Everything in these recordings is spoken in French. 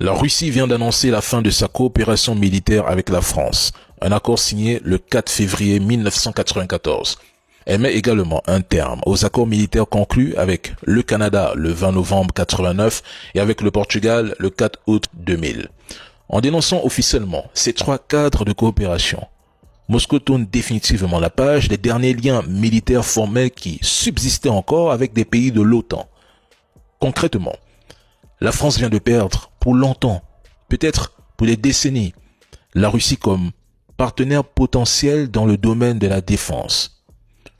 La Russie vient d'annoncer la fin de sa coopération militaire avec la France, un accord signé le 4 février 1994. Elle met également un terme aux accords militaires conclus avec le Canada le 20 novembre 89 et avec le Portugal le 4 août 2000. En dénonçant officiellement ces trois cadres de coopération, Moscou tourne définitivement la page des derniers liens militaires formels qui subsistaient encore avec des pays de l'OTAN. Concrètement, la France vient de perdre pour longtemps, peut-être pour des décennies, la Russie comme partenaire potentiel dans le domaine de la défense.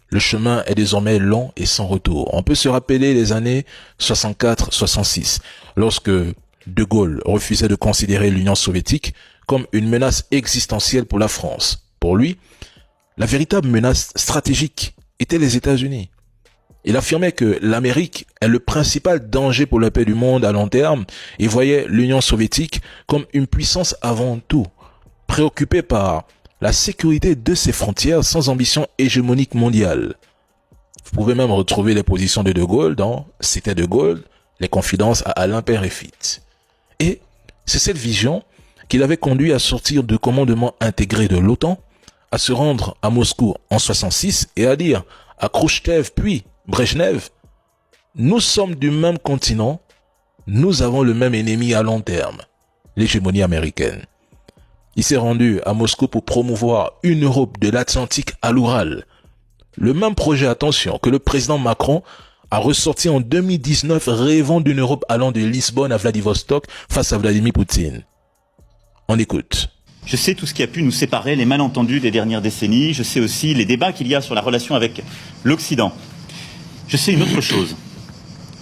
Le chemin est désormais long et sans retour. On peut se rappeler les années 64-66, lorsque De Gaulle refusait de considérer l'Union soviétique comme une menace existentielle pour la France. Pour lui, la véritable menace stratégique était les États-Unis. Il affirmait que l'Amérique est le principal danger pour la paix du monde à long terme et voyait l'Union soviétique comme une puissance avant tout, préoccupée par la sécurité de ses frontières sans ambition hégémonique mondiale. Vous pouvez même retrouver les positions de De Gaulle dans C'était De Gaulle, les confidences à Alain Peyrefitte. Et c'est cette vision qui l'avait conduit à sortir du commandement intégré de l'OTAN, à se rendre à Moscou en 66 et à dire à Khrouchtchev puis Brejnev, nous sommes du même continent, nous avons le même ennemi à long terme, l'hégémonie américaine. Il s'est rendu à Moscou pour promouvoir une Europe de l'Atlantique à l'Oural. Le même projet, attention, que le président Macron a ressorti en 2019, rêvant d'une Europe allant de Lisbonne à Vladivostok face à Vladimir Poutine. On écoute. Je sais tout ce qui a pu nous séparer, les malentendus des dernières décennies. Je sais aussi les débats qu'il y a sur la relation avec l'Occident. Je sais une autre chose,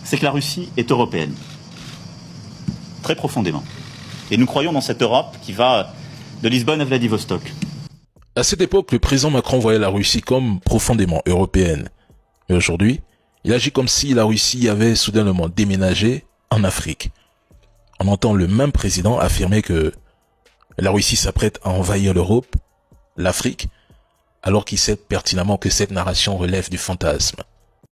c'est que la Russie est européenne, très profondément. Et nous croyons dans cette Europe qui va de Lisbonne à Vladivostok. À cette époque, le président Macron voyait la Russie comme profondément européenne. Mais aujourd'hui, il agit comme si la Russie avait soudainement déménagé en Afrique. On entend le même président affirmer que la Russie s'apprête à envahir l'Europe, l'Afrique, alors qu'il sait pertinemment que cette narration relève du fantasme.